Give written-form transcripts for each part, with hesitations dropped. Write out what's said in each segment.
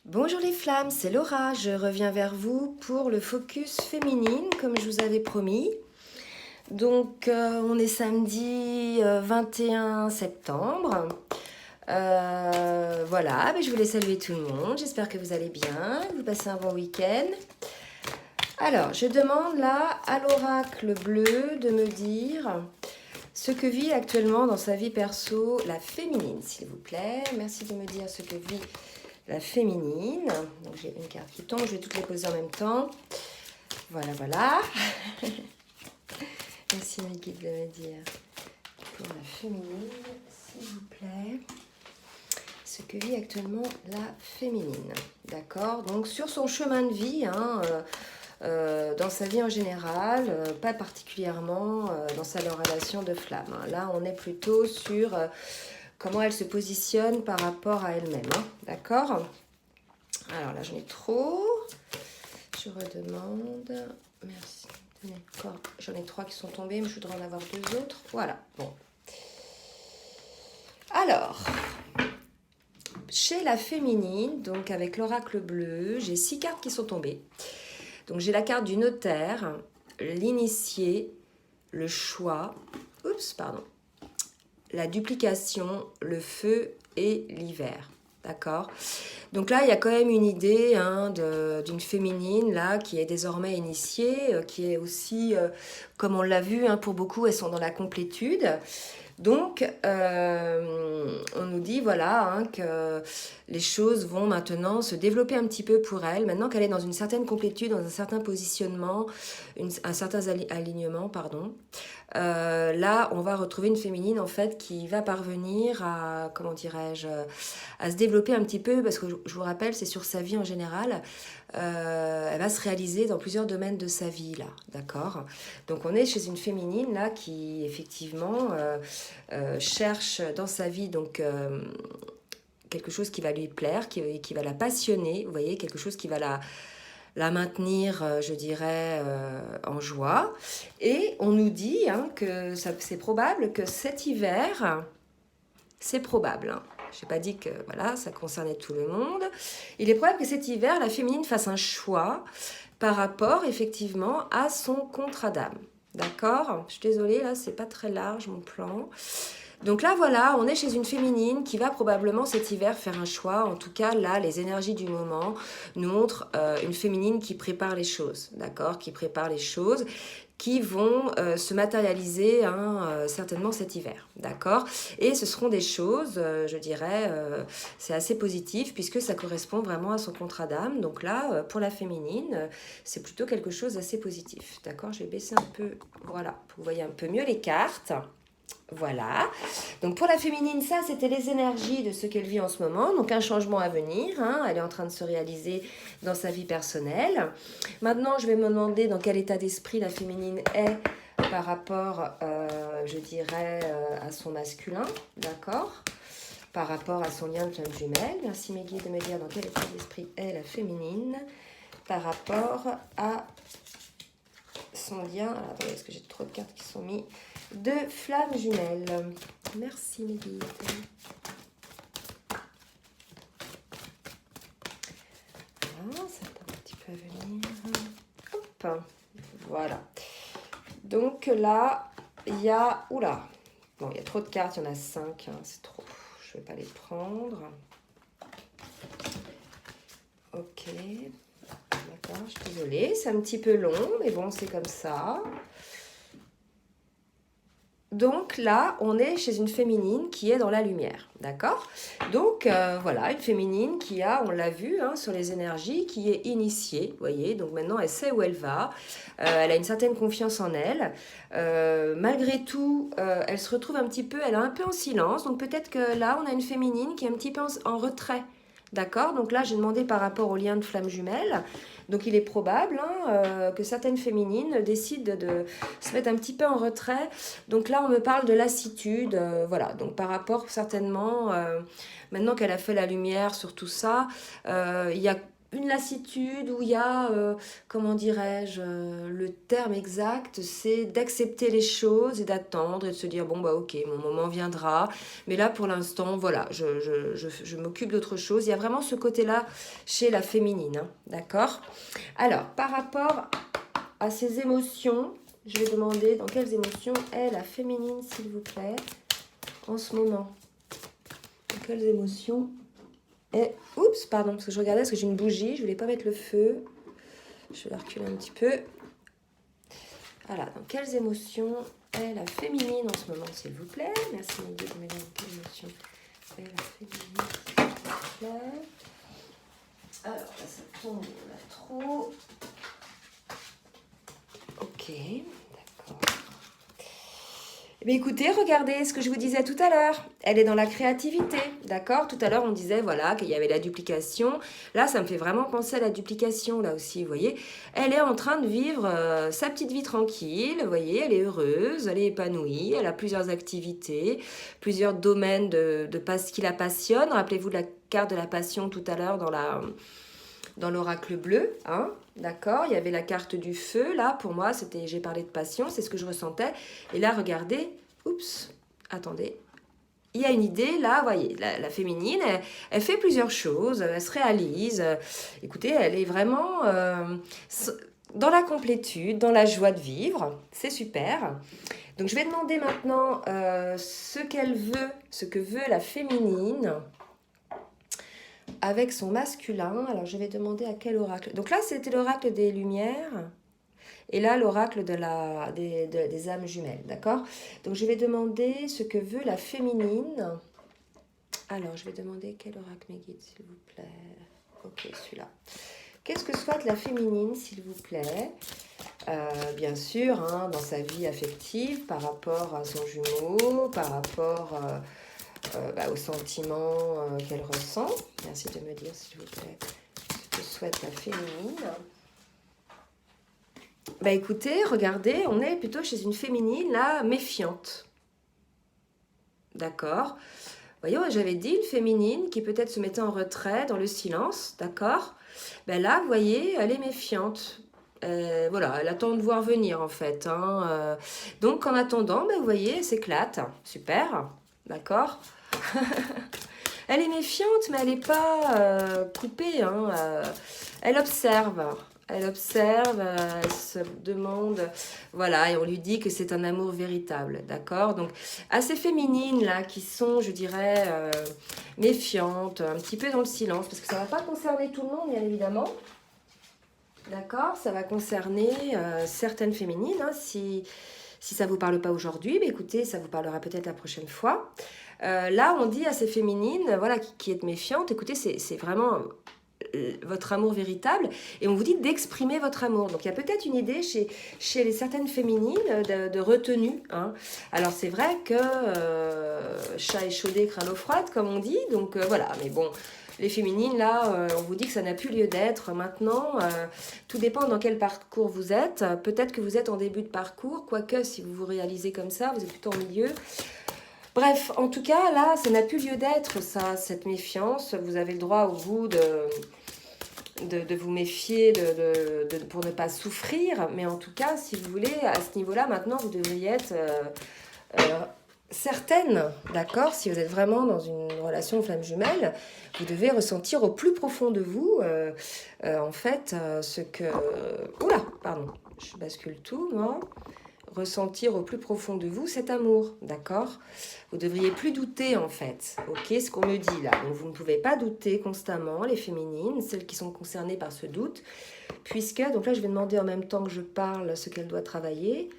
Bonjour les flammes, c'est Laura. Je reviens vers vous pour le focus féminine, comme je vous avais promis. Donc, on est samedi 21 septembre. Voilà, je voulais saluer tout le monde. J'espère que vous allez bien, que vous passez un bon week-end. Alors, je demande là à l'oracle bleu de me dire ce que vit actuellement dans sa vie perso la féminine, s'il vous plaît. Merci de me dire ce que vit la féminine. Donc j'ai une carte qui tombe, je vais toutes les poser en même temps. Voilà, voilà. Merci mes guides de me dire pour la féminine, s'il vous plaît. Ce que vit actuellement la féminine. D'accord. Donc sur son chemin de vie, dans sa vie en général, pas particulièrement dans sa relation de flamme. Là, on est plutôt sur comment elle se positionne par rapport à elle-même. D'accord. Alors là, j'en ai trop. Je redemande. Merci. D'accord. J'en ai 3 qui sont tombés, mais je voudrais en avoir 2 autres. Voilà. Bon. Alors, chez la féminine, donc avec l'oracle bleu, j'ai 6 cartes qui sont tombées. Donc j'ai la carte du notaire, l'initié, le choix, la duplication, le feu et l'hiver. D'accord. Donc là, il y a quand même une idée d'une féminine là qui est désormais initiée, qui est aussi, comme on l'a vu, pour beaucoup, elles sont dans la complétude. Donc, on nous dit voilà que les choses vont maintenant se développer un petit peu pour elle, maintenant qu'elle est dans une certaine complétude, dans un certain positionnement, un certain alignement, pardon. Là, on va retrouver une féminine en fait qui va parvenir à, comment dirais-je, à se développer un petit peu, parce que je vous rappelle, c'est sur sa vie en général. Elle va se réaliser dans plusieurs domaines de sa vie là, d'accord. Donc on est chez une féminine là qui effectivement cherche dans sa vie donc quelque chose qui va lui plaire, qui va la passionner, vous voyez, quelque chose qui va la maintenir, je dirais, en joie. Et on nous dit que c'est probable que cet hiver, c'est probable, je n'ai pas dit que voilà, ça concernait tout le monde. Il est probable que cet hiver, la féminine fasse un choix par rapport effectivement à son contrat d'âme. D'accord. Je suis désolée, là, c'est pas très large mon plan. Donc là, voilà, on est chez une féminine qui va probablement cet hiver faire un choix. En tout cas, là, les énergies du moment nous montrent une féminine qui prépare les choses, d'accord, qui prépare les choses qui vont se matérialiser certainement cet hiver, d'accord. Et ce seront des choses, je dirais, c'est assez positif puisque ça correspond vraiment à son contrat d'âme. Donc là, pour la féminine, c'est plutôt quelque chose d'assez positif, d'accord. Je vais baisser un peu, voilà, pour que vous voyez un peu mieux les cartes. Voilà, donc pour la féminine, ça c'était les énergies de ce qu'elle vit en ce moment, donc un changement à venir, elle est en train de se réaliser dans sa vie personnelle. Maintenant je vais me demander dans quel état d'esprit la féminine est par rapport, je dirais, à son masculin, d'accord, par rapport à son lien de flamme jumelle. Merci mes guides de me dire dans quel état d'esprit est la féminine par rapport à son lien. Alors attendez, est-ce que j'ai trop de cartes qui sont mises de flammes jumelles. Merci mes guides. Voilà, ça tarde un petit peu à venir. Hop, voilà. Donc là, il y a... Oula. Bon, il y a trop de cartes, il y en a 5, c'est trop. Je ne vais pas les prendre. Ok. D'accord, je suis désolée, c'est un petit peu long, mais bon, c'est comme ça. Donc là, on est chez une féminine qui est dans la lumière, d'accord. Donc voilà, une féminine qui a, on l'a vu sur les énergies, qui est initiée, vous voyez. Donc maintenant, elle sait où elle va, elle a une certaine confiance en elle. Malgré tout, elle se retrouve un petit peu, elle est un peu en silence. Donc peut-être que là, on a une féminine qui est un petit peu en retrait. D'accord, donc là j'ai demandé par rapport au lien de flamme jumelle. Donc il est probable que certaines féminines décident de se mettre un petit peu en retrait. Donc là on me parle de lassitude, voilà. Donc par rapport certainement, maintenant qu'elle a fait la lumière sur tout ça, il y a une lassitude où il y a, comment dirais-je, le terme exact, c'est d'accepter les choses et d'attendre et de se dire, bon, bah ok, mon moment viendra. Mais là, pour l'instant, voilà, je m'occupe d'autre chose. Il y a vraiment ce côté-là chez la féminine, hein, d'accord? Alors, par rapport à ses émotions, je vais demander dans quelles émotions est la féminine, s'il vous plaît, en ce moment. Dans quelles émotions est... Oups, pardon, parce que je regardais, parce que j'ai une bougie, je voulais pas mettre le feu. Je vais la reculer un petit peu. Voilà, dans quelles émotions est la féminine en ce moment, s'il vous plaît? Merci, mon Dieu, de me dire dans quelles émotions est la féminine, s'il vous plaît. Alors, là, ça tombe, on a trop... Ok, d'accord. Eh bien, écoutez, regardez ce que je vous disais tout à l'heure. Elle est dans la créativité, d'accord? Tout à l'heure, on disait, voilà, qu'il y avait la duplication. Là, ça me fait vraiment penser à la duplication, là aussi, vous voyez. Elle est en train de vivre sa petite vie tranquille, vous voyez, elle est heureuse, elle est épanouie, elle a plusieurs activités, plusieurs domaines qui la passionnent. Rappelez-vous de la carte de la passion tout à l'heure dans l'oracle bleu, hein, d'accord? Il y avait la carte du feu, là, pour moi, c'était, j'ai parlé de passion, c'est ce que je ressentais. Et là, regardez, oups, attendez, il y a une idée, là, vous voyez, la féminine, elle fait plusieurs choses, elle se réalise. Écoutez, elle est vraiment dans la complétude, dans la joie de vivre, c'est super. Donc, je vais demander maintenant ce qu'elle veut, ce que veut la féminine avec son masculin. Alors, je vais demander à quel oracle. Donc là, c'était l'oracle des Lumières. Et là, l'oracle des âmes jumelles, d'accord? Donc, je vais demander ce que veut la féminine. Alors, je vais demander quel oracle me guide, s'il vous plaît. Ok, celui-là. Qu'est-ce que souhaite la féminine, s'il vous plaît? Bien sûr, hein, dans sa vie affective, par rapport à son jumeau, par rapport... aux sentiments qu'elle ressent. Merci de me dire, s'il vous plaît, ce que souhaite la féminine. Écoutez, regardez, on est plutôt chez une féminine, là, méfiante. D'accord? Voyez, j'avais dit une féminine qui peut-être se mettait en retrait, dans le silence, d'accord? Là, vous voyez, elle est méfiante. Voilà, elle attend de voir venir, en fait. Hein. Donc, en attendant, vous voyez, elle s'éclate. Super, d'accord? Elle est méfiante, mais elle n'est pas coupée. Hein, elle observe. Elle observe, elle se demande, voilà, et on lui dit que c'est un amour véritable, d'accord? Donc, à ces féminines, là, qui sont, je dirais, méfiantes, un petit peu dans le silence, parce que ça ne va pas concerner tout le monde, bien évidemment, d'accord? Ça va concerner certaines féminines, hein, si ça ne vous parle pas aujourd'hui, écoutez, ça vous parlera peut-être la prochaine fois. Là, on dit à ces féminines, voilà, qui êtes méfiantes, écoutez, c'est vraiment votre amour véritable, et on vous dit d'exprimer votre amour. Donc, il y a peut-être une idée chez les certaines féminines de retenue. Hein. Alors, c'est vrai que chat échaudé, craint l'eau froide, comme on dit, donc voilà, mais bon... Les féminines, là, on vous dit que ça n'a plus lieu d'être. Maintenant, tout dépend dans quel parcours vous êtes. Peut-être que vous êtes en début de parcours, quoique si vous vous réalisez comme ça, vous êtes plutôt en milieu. Bref, en tout cas, là, ça n'a plus lieu d'être, ça, cette méfiance. Vous avez le droit au bout de vous méfier pour ne pas souffrir. Mais en tout cas, si vous voulez, à ce niveau-là, maintenant, vous devriez être... certaines, d'accord, si vous êtes vraiment dans une relation flamme jumelle, vous devez ressentir au plus profond de vous, en fait, ce que... Oula, pardon, je bascule tout, moi. Ressentir au plus profond de vous cet amour, d'accord? Vous devriez plus douter, en fait, ok, ce qu'on me dit là. Donc, vous ne pouvez pas douter constamment, les féminines, celles qui sont concernées par ce doute, puisque, donc là, je vais demander en même temps que je parle ce qu'elle doit travailler.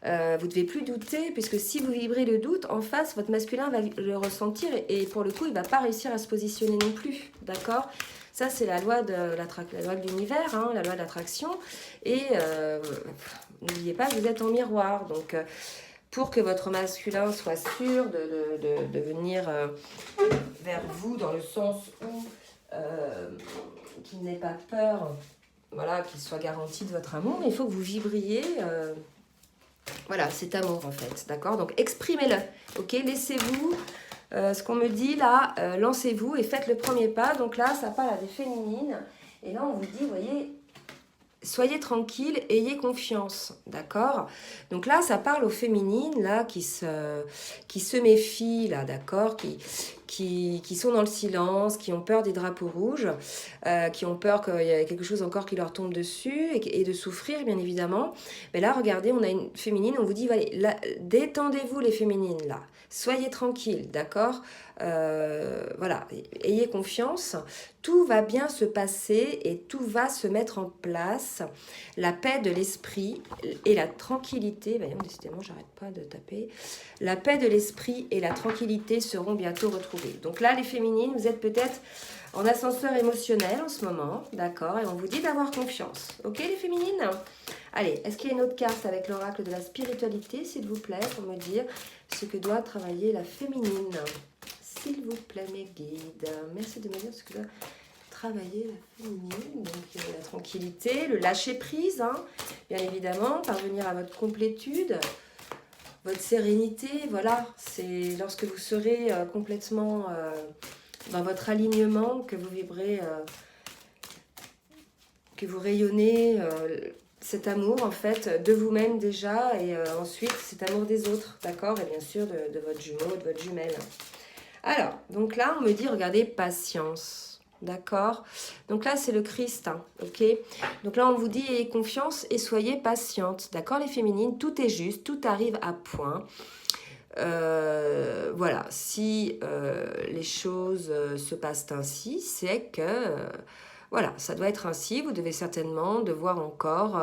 Vous ne devez plus douter, puisque si vous vibrez le doute, en face, votre masculin va le ressentir et pour le coup, il ne va pas réussir à se positionner non plus, d'accord? Ça, c'est la loi de l'univers, hein, la loi de l'attraction. Et n'oubliez pas que vous êtes en miroir. Donc, pour que votre masculin soit sûr de venir vers vous, dans le sens où qu'il n'ait pas peur, voilà, qu'il soit garanti de votre amour, mais il faut que vous vibriez... voilà, cet amour en fait, d'accord? Donc exprimez-le, ok? Laissez-vous, ce qu'on me dit là, lancez-vous et faites le premier pas. Donc là, ça parle à des féminines Et là, on vous dit, vous voyez, soyez tranquille, ayez confiance, d'accord? Donc là, ça parle aux féminines, là, qui se méfient, là, d'accord? Qui sont dans le silence, qui ont peur des drapeaux rouges, qui ont peur qu'il y ait quelque chose encore qui leur tombe dessus et de souffrir, bien évidemment. Mais là, regardez, on a une féminine, on vous dit, allez, là, détendez-vous les féminines, là. Soyez tranquilles, d'accord? Voilà, ayez confiance. Tout va bien se passer et tout va se mettre en place. La paix de l'esprit et la tranquillité, voyons, décidément, j'arrête pas de taper. La paix de l'esprit et la tranquillité seront bientôt retrouvées. Donc là, les féminines, vous êtes peut-être en ascenseur émotionnel en ce moment, d'accord? Et on vous dit d'avoir confiance. Ok, les féminines? Allez, est-ce qu'il y a une autre carte avec l'oracle de la spiritualité, s'il vous plaît, pour me dire ce que doit travailler la féminine? S'il vous plaît, mes guides. Merci de me dire ce que doit travailler la féminine. Donc, il y a la tranquillité, le lâcher-prise, hein, bien évidemment, parvenir à votre complétude, votre sérénité. Voilà, c'est lorsque vous serez complètement dans votre alignement que vous vibrez, que vous rayonnez cet amour, en fait, de vous-même déjà, et ensuite cet amour des autres, d'accord? Et bien sûr, de votre jumeau, de votre jumelle. Alors, donc là, on me dit, regardez, patience, d'accord? Donc là, c'est le Christ, hein, ok? Donc là, on vous dit, ayez confiance et soyez patiente, d'accord, les féminines? Tout est juste, tout arrive à point. Voilà, si les choses se passent ainsi, c'est que, voilà, ça doit être ainsi. Vous devez certainement devoir encore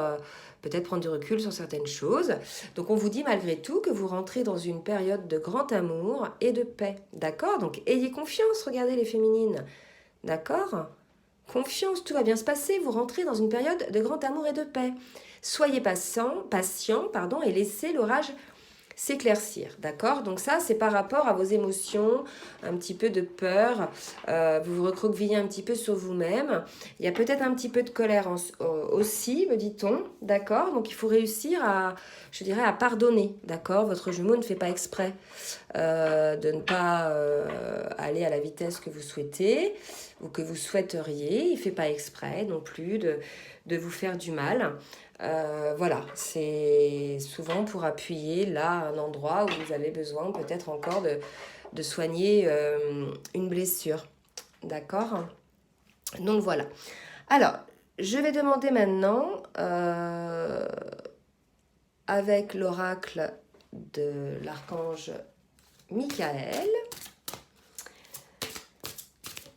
peut-être prendre du recul sur certaines choses. Donc on vous dit malgré tout que vous rentrez dans une période de grand amour et de paix, d'accord? Donc ayez confiance, regardez les féminines, d'accord? Confiance, tout va bien se passer, vous rentrez dans une période de grand amour et de paix. Soyez patient, pardon, et laissez l'orage s'éclaircir, d'accord? Donc ça, c'est par rapport à vos émotions, un petit peu de peur, vous vous recroquevillez un petit peu sur vous-même. Il y a peut-être un petit peu de colère aussi, me dit-on, d'accord? Donc il faut réussir à, je dirais, à pardonner, d'accord? Votre jumeau ne fait pas exprès de ne pas aller à la vitesse que vous souhaitez ou que vous souhaiteriez. Il ne fait pas exprès non plus de vous faire du mal. Voilà, c'est souvent pour appuyer là un endroit où vous avez besoin peut-être encore de soigner une blessure. D'accord? Donc voilà. Alors, je vais demander maintenant, avec l'oracle de l'archange Michael,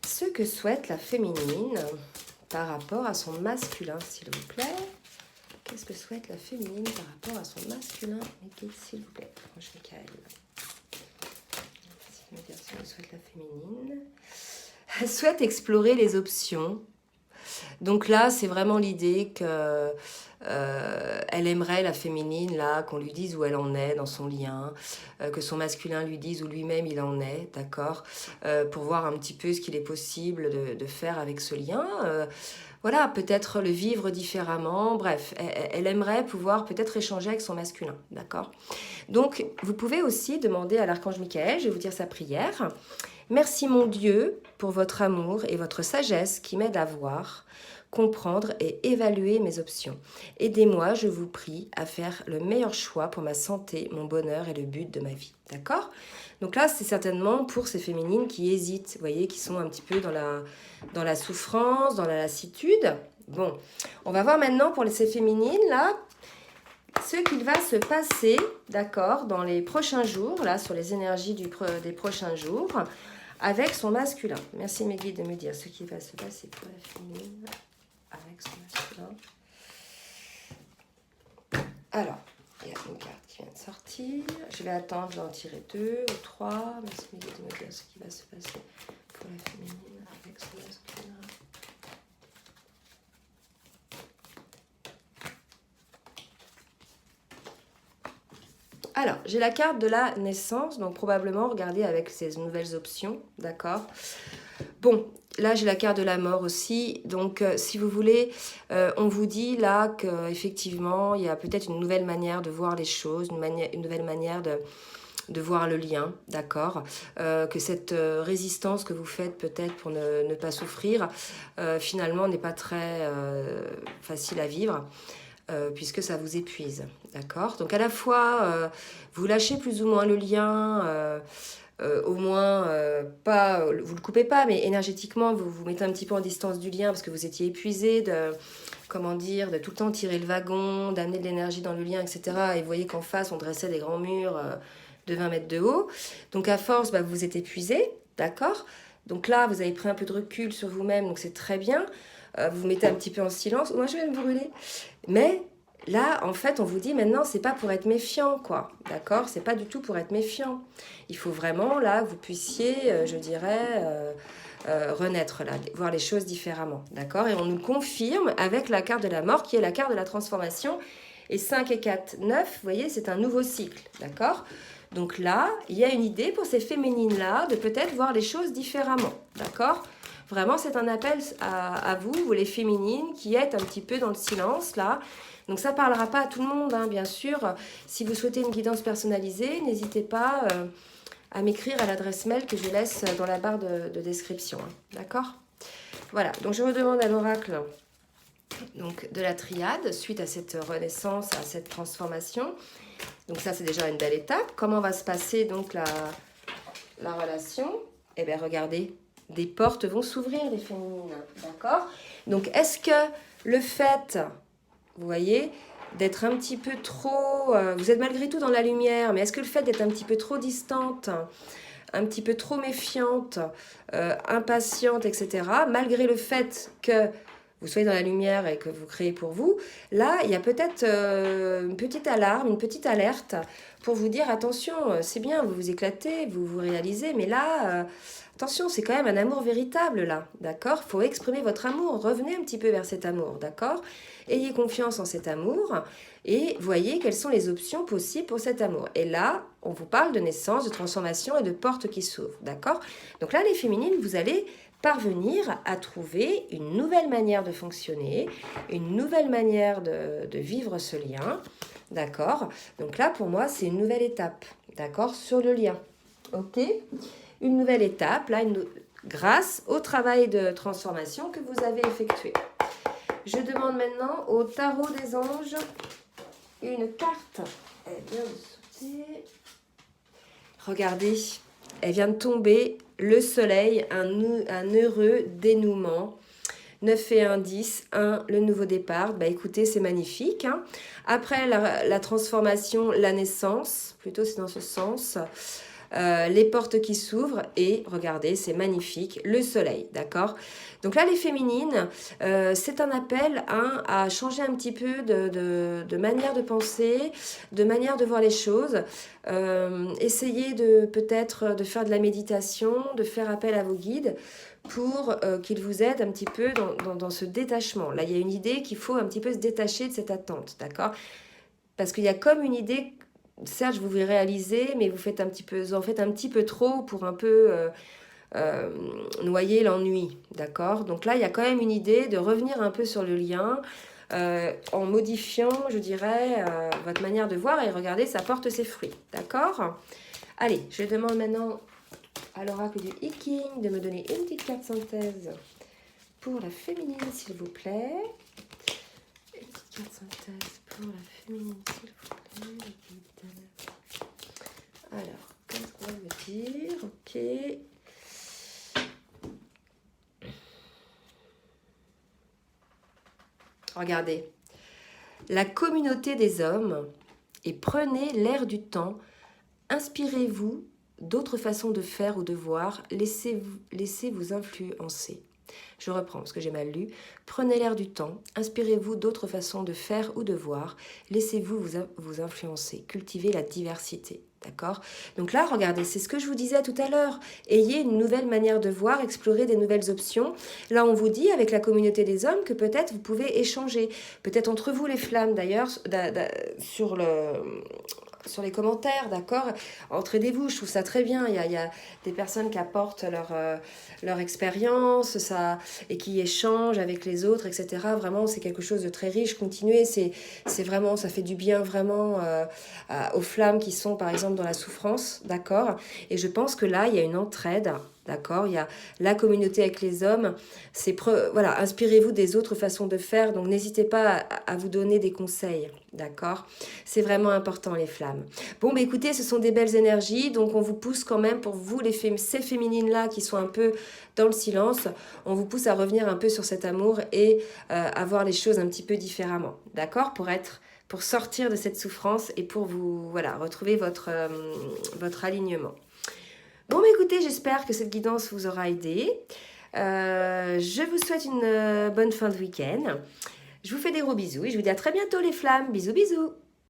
ce que souhaite la féminine par rapport à son masculin, s'il vous plaît. Qu'est-ce que souhaite la féminine par rapport à son masculin? S'il vous plaît, Ange Michael. Merci de me dire ce que souhaite la féminine. Elle souhaite explorer les options. Donc là, c'est vraiment l'idée que elle aimerait, la féminine, là, qu'on lui dise où elle en est dans son lien, que son masculin lui dise où lui-même il en est, d'accord, pour voir un petit peu ce qu'il est possible de faire avec ce lien. Voilà, peut-être le vivre différemment, bref, elle aimerait pouvoir peut-être échanger avec son masculin, d'accord? Donc, vous pouvez aussi demander à l'archange Michael, je vais vous dire sa prière. Merci mon Dieu pour votre amour et votre sagesse qui m'aide à voir, comprendre et évaluer mes options. Aidez-moi, je vous prie, à faire le meilleur choix pour ma santé, mon bonheur et le but de ma vie, d'accord? Donc là, c'est certainement pour ces féminines qui hésitent, vous voyez, qui sont un petit peu dans la souffrance, dans la lassitude. Bon, on va voir maintenant pour ces féminines, là, ce qu'il va se passer, d'accord, dans les prochains jours, là, sur les énergies des prochains jours, avec son masculin. Merci mes guides de me dire ce qui va se passer pour la féminine avec son masculin. Alors, il y a une carte qui vient de sortir. Je vais attendre, je vais en tirer 2 ou 3. Merci mes guides de me dire ce qui va se passer pour la féminine avec son masculin. Alors, j'ai la carte de la naissance, donc probablement, regardez avec ces nouvelles options, d'accord? Bon, là, j'ai la carte de la mort aussi, donc si vous voulez, on vous dit là qu'effectivement, il y a peut-être une nouvelle manière de voir les choses, une nouvelle manière de voir le lien, d'accord, que cette résistance que vous faites peut-être pour ne pas souffrir, finalement n'est pas très facile à vivre, puisque ça vous épuise, d'accord. Donc à la fois, vous lâchez plus ou moins le lien, au moins, pas, vous le coupez pas, mais énergétiquement, vous vous mettez un petit peu en distance du lien parce que vous étiez épuisé de, comment dire, de tout le temps tirer le wagon, d'amener de l'énergie dans le lien, etc. Et vous voyez qu'en face, on dressait des grands murs de 20 mètres de haut. Donc à force, bah, vous vous êtes épuisé, d'accord. Donc là, vous avez pris un peu de recul sur vous-même, donc c'est très bien. Vous vous mettez un petit peu en silence. Moi, je vais me brûler. Mais là, en fait, on vous dit maintenant, c'est pas pour être méfiant, quoi. D'accord? C'est pas du tout pour être méfiant. Il faut vraiment, là, que vous puissiez, je dirais, renaître, là, voir les choses différemment. D'accord? Et on nous confirme avec la carte de la mort, qui est la carte de la transformation. Et 5 et 4, 9, vous voyez, c'est un nouveau cycle. D'accord? Donc là, il y a une idée pour ces féminines-là de peut-être voir les choses différemment. D'accord? Vraiment, c'est un appel à vous, vous les féminines, qui êtes un petit peu dans le silence, là. Donc ça ne parlera pas à tout le monde, hein, bien sûr. Si vous souhaitez une guidance personnalisée, n'hésitez pas à m'écrire à l'adresse mail que je laisse dans la barre de description. Hein. D'accord? Voilà, donc je redemande à l'oracle de la triade, suite à cette renaissance, à cette transformation. Donc ça, c'est déjà une belle étape. Comment va se passer donc la relation? Eh bien, regardez, des portes vont s'ouvrir, les féminines. D'accord? Donc, est-ce que le fait... Vous voyez, d'être un petit peu trop... vous êtes malgré tout dans la lumière, mais est-ce que le fait d'être un petit peu trop distante, un petit peu trop méfiante, impatiente, etc., malgré le fait que vous soyez dans la lumière et que vous créez pour vous, là, il y a peut-être une petite alarme, une petite alerte pour vous dire, attention, c'est bien, vous vous éclatez, vous vous réalisez, mais là... attention, c'est quand même un amour véritable là, d'accord? Il faut exprimer votre amour, revenez un petit peu vers cet amour, d'accord? Ayez confiance en cet amour et voyez quelles sont les options possibles pour cet amour. Et là, on vous parle de naissance, de transformation et de portes qui s'ouvrent, d'accord? Donc là, les féminines, vous allez parvenir à trouver une nouvelle manière de fonctionner, une nouvelle manière de vivre ce lien, d'accord? Donc là, pour moi, c'est une nouvelle étape, d'accord? Sur le lien, ok? Une nouvelle étape, là, grâce au travail de transformation que vous avez effectué. Je demande maintenant au tarot des anges une carte. Elle vient de sauter. Regardez, elle vient de tomber. Le soleil, un heureux dénouement. 9 et 1, 10, 1, le nouveau départ. Bah écoutez, c'est magnifique. Hein. Après la transformation, la naissance, plutôt c'est dans ce sens. Les portes qui s'ouvrent et regardez, c'est magnifique, le soleil, d'accord? Donc là, les féminines, c'est un appel à changer un petit peu de manière de penser, de manière de voir les choses. Essayez peut-être de faire de la méditation, de faire appel à vos guides pour qu'ils vous aident un petit peu dans ce détachement. Là, il y a une idée qu'il faut un petit peu se détacher de cette attente, d'accord? Parce qu'il y a comme une idée... Certes, vous vous réalisez, mais vous en faites un petit peu trop pour un peu noyer l'ennui, d'accord? Donc là, il y a quand même une idée de revenir un peu sur le lien en modifiant, je dirais, votre manière de voir et regardez, ça porte ses fruits, d'accord? Allez, je demande maintenant à l'oracle du Iking de me donner une petite carte synthèse pour la féminine, s'il vous plaît. Une petite carte synthèse pour la féminine, s'il vous plaît. Alors, qu'est-ce qu'on va me dire? Ok. Regardez. La communauté des hommes, et prenez l'air du temps, inspirez-vous d'autres façons de faire ou de voir, laissez vous influencer. Je reprends parce que j'ai mal lu. Prenez l'air du temps, inspirez-vous d'autres façons de faire ou de voir, laissez-vous vous influencer, cultivez la diversité. D'accord? Donc là, regardez, c'est ce que je vous disais tout à l'heure. Ayez une nouvelle manière de voir, explorer des nouvelles options. Là, on vous dit, avec la communauté des hommes, que peut-être vous pouvez échanger. Peut-être entre vous, les flammes, d'ailleurs, sur sur les commentaires, d'accord? Entraidez-vous, je trouve ça très bien. Il y a des personnes qui apportent leur expérience ça, et qui échangent avec les autres, etc. Vraiment, c'est quelque chose de très riche. Continuez, c'est vraiment, ça fait du bien vraiment aux flammes qui sont, par exemple, dans la souffrance, d'accord? Et je pense que là, il y a une entraide. D'accord, il y a la communauté avec les hommes. Voilà, inspirez-vous des autres façons de faire. Donc, n'hésitez pas à vous donner des conseils. D'accord, c'est vraiment important, les flammes. Bon, bah écoutez, ce sont des belles énergies. Donc, on vous pousse quand même, pour vous, ces féminines-là qui sont un peu dans le silence, on vous pousse à revenir un peu sur cet amour et à voir les choses un petit peu différemment. D'accord, pour sortir de cette souffrance et pour vous, voilà, retrouver votre alignement. Bon, bah écoutez, j'espère que cette guidance vous aura aidé. Je vous souhaite une bonne fin de week-end. Je vous fais des gros bisous et je vous dis à très bientôt les flammes. Bisous, bisous.